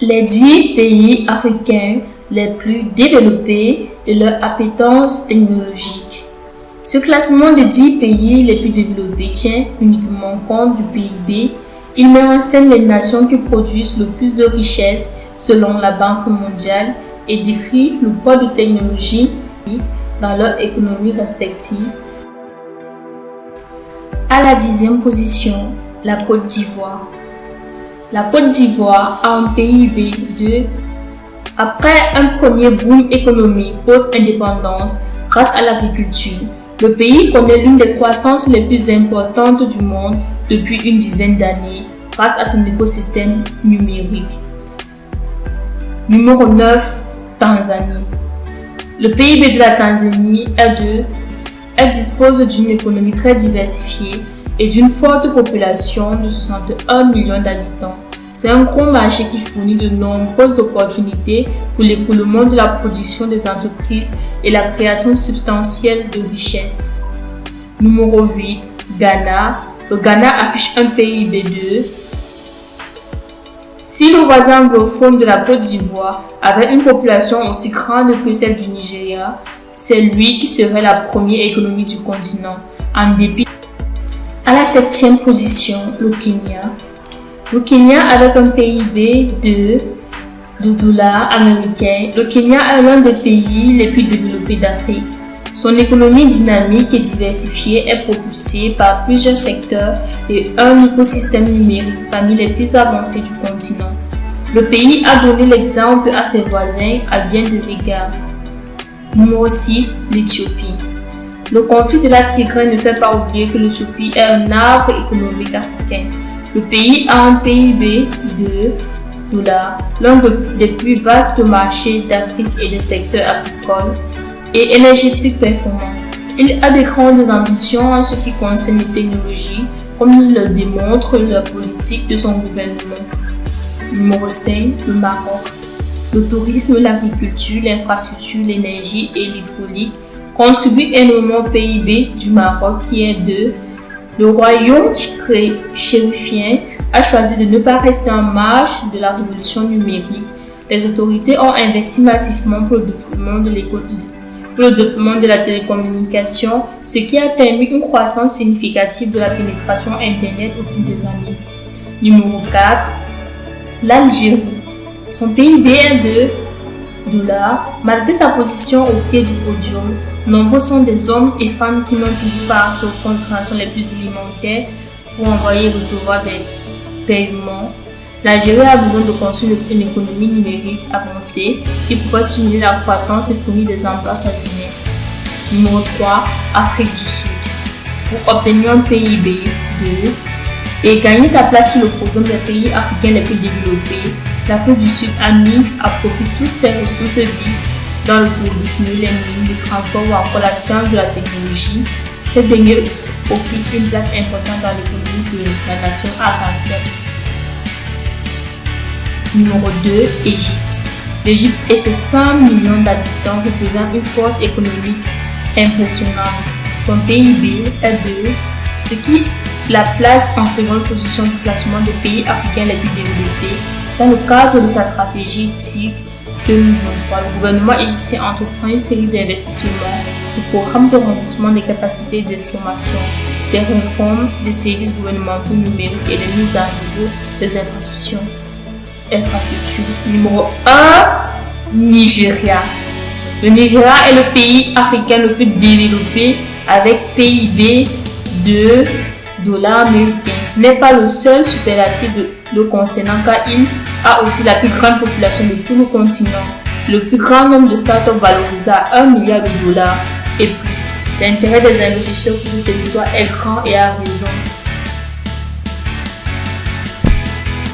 Les 10 pays africains les plus développés et leur appétence technologique. Ce classement des 10 pays les plus développés tient uniquement compte du PIB. Il met en scène les nations qui produisent le plus de richesses selon la Banque mondiale et décrit le poids de technologie dans leur économie respective. À la 10e position, la Côte d'Ivoire. La Côte d'Ivoire a un PIB de après un premier boom économique post-indépendance grâce à l'agriculture. Le pays connaît l'une des croissances les plus importantes du monde depuis une dizaine d'années grâce à son écosystème numérique. Numéro 9, Tanzanie. Le PIB de la Tanzanie elle dispose d'une économie très diversifiée et d'une forte population de 61 millions d'habitants. C'est un gros marché qui fournit de nombreuses opportunités pour l'écoulement de la production des entreprises et la création substantielle de richesses. Numéro 8, Ghana. Le Ghana affiche un PIB de... Si le voisin anglophone de la Côte d'Ivoire avait une population aussi grande que celle du Nigeria, c'est lui qui serait la première économie du continent, en dépit. À la 7e position, le Kenya. Le Kenya, avec un PIB de dollars américains, le Kenya est l'un des pays les plus développés d'Afrique. Son économie dynamique et diversifiée est propulsée par plusieurs secteurs et un écosystème numérique parmi les plus avancés du continent. Le pays a donné l'exemple à ses voisins à bien des égards. Numéro 6, l'Éthiopie. Le conflit de la Tigrée ne fait pas oublier que l'Éthiopie est un arbre économique africain. Le pays a un PIB de dollars, l'un des plus vastes marchés d'Afrique et des secteurs agricoles et énergétiques performants. Il a de grandes ambitions en ce qui concerne les technologies, comme il le démontre la politique de son gouvernement. Numéro 5, le Maroc. Le tourisme, l'agriculture, l'infrastructure, l'énergie et l'hydraulique contribuent énormément au PIB du Maroc qui est de... Le royaume chérifien a choisi de ne pas rester en marge de la révolution numérique. Les autorités ont investi massivement pour le développement de la télécommunication, ce qui a permis une croissance significative de la pénétration Internet au fil des années. Numéro 4, l'Algérie. Son PIB est de dollars. Malgré sa position au pied du podium, nombreux sont des hommes et femmes qui n'ont toujours pas sur les contrats les plus élémentaires pour envoyer et recevoir des paiements. L'Algérie a besoin de construire une économie numérique avancée qui pourrait stimuler la croissance et fournir des emplois à sa jeunesse. Numéro 3, Afrique du Sud. Pour obtenir un PIB et gagner sa place sur le podium des pays africains les plus développés, l'Afrique du Sud a mis à profit toutes ses ressources vives dans le tourisme, les mines, le transport ou encore la science de la technologie. Cette dernière occupe une place importante dans l'économie de la nation africaine. Numéro 2, Égypte. L'Égypte et ses 100 millions d'habitants représentent une force économique impressionnante. Son PIB est de ce qui la place en seconde position du classement des pays africains les plus développés. Dans le cadre de sa stratégie TIC 2023, le gouvernement égyptien entreprend une série d'investissements, de programmes de renforcement des capacités de formation, des réformes des services gouvernementaux numériques et des mises à niveau des infrastructures. Numéro 1, Nigeria. Le Nigeria est le pays africain le plus développé avec PIB de dollars américains. Ce n'est pas le seul superlatif le concernant car il a aussi la plus grande population de tout le continent. Le plus grand nombre de startups valorisés à 1 milliard de dollars et plus. L'intérêt des investisseurs pour le territoire est grand et à raison.